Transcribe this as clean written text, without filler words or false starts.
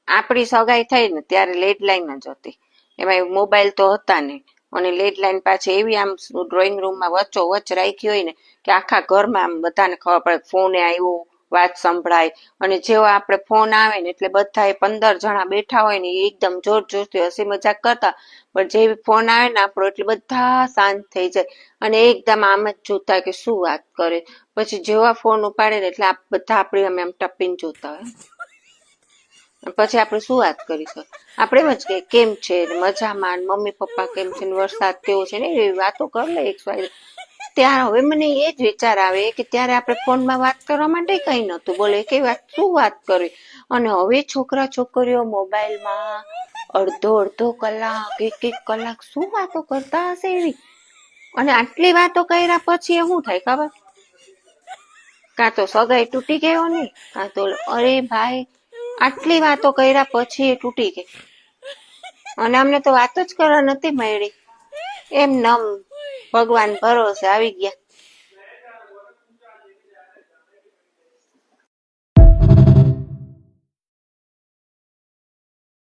આપણી સગાઈ થઈ ને ત્યારે લેન્ડલાઈન જ હતી, એમાં મોબાઈલ તો હતા નહીં, અને લેન્ડલાઈન પાછી એવી આમ ડ્રોઈંગ રૂમમાં વચ્ચોવચ્ચ રાખી હોય ને કે આખા ઘરમાં આમ બધાને ખબર પડે ફોને આવ્યો, વાત સંભળાય. અને જેવો આપણે ફોન આવે ને એટલે બધા 15 જણા બેઠા હોય ને એકદમ જોર જોરથી હસી મજાક કરતા, પણ જેવી ફોન આવે ને આપણો એટલે બધા શાંત થઈ જાય અને એકદમ આમ જ જોતા કે શું વાત કરે. પછી જેવા ફોન ઉપાડે ને એટલે બધા આપણી અમે આમ ટપીને જોતા હોય. પછી આપણે શું વાત કરીશું, આપણે એમ જ કે કેમ છે મજામાં, મમ્મી પપ્પા કેમ છે, વરસાદ કેવો છે ને એવી વાતો કરી લે એક સ્વાઈ. ત્યારે હવે મને એ જ વિચાર આવે કે ત્યારે આપણે ફોનમાં વાત કરવા માટે કઈ નતું, બોલે કે વાત શું વાત કરી. અને હવે છોકરા છોકરીઓ મોબાઈલમાં અડધો અડધો કલાક 1-1 કલાક શું વાતો કરતા હશે એવી. અને આટલી વાતો કર્યા પછી એ શું થાય ખબર, કાં તો સગાઈ તૂટી ગયો નહીં, કાં તો અરે ભાઈ આટલી વાતો કર્યા પછી એ તૂટી ગઈ. અને અમને તો વાતો જ કરવા નથી મળી, એમ નમ ભગવાન ભરોસે આવી ગયા.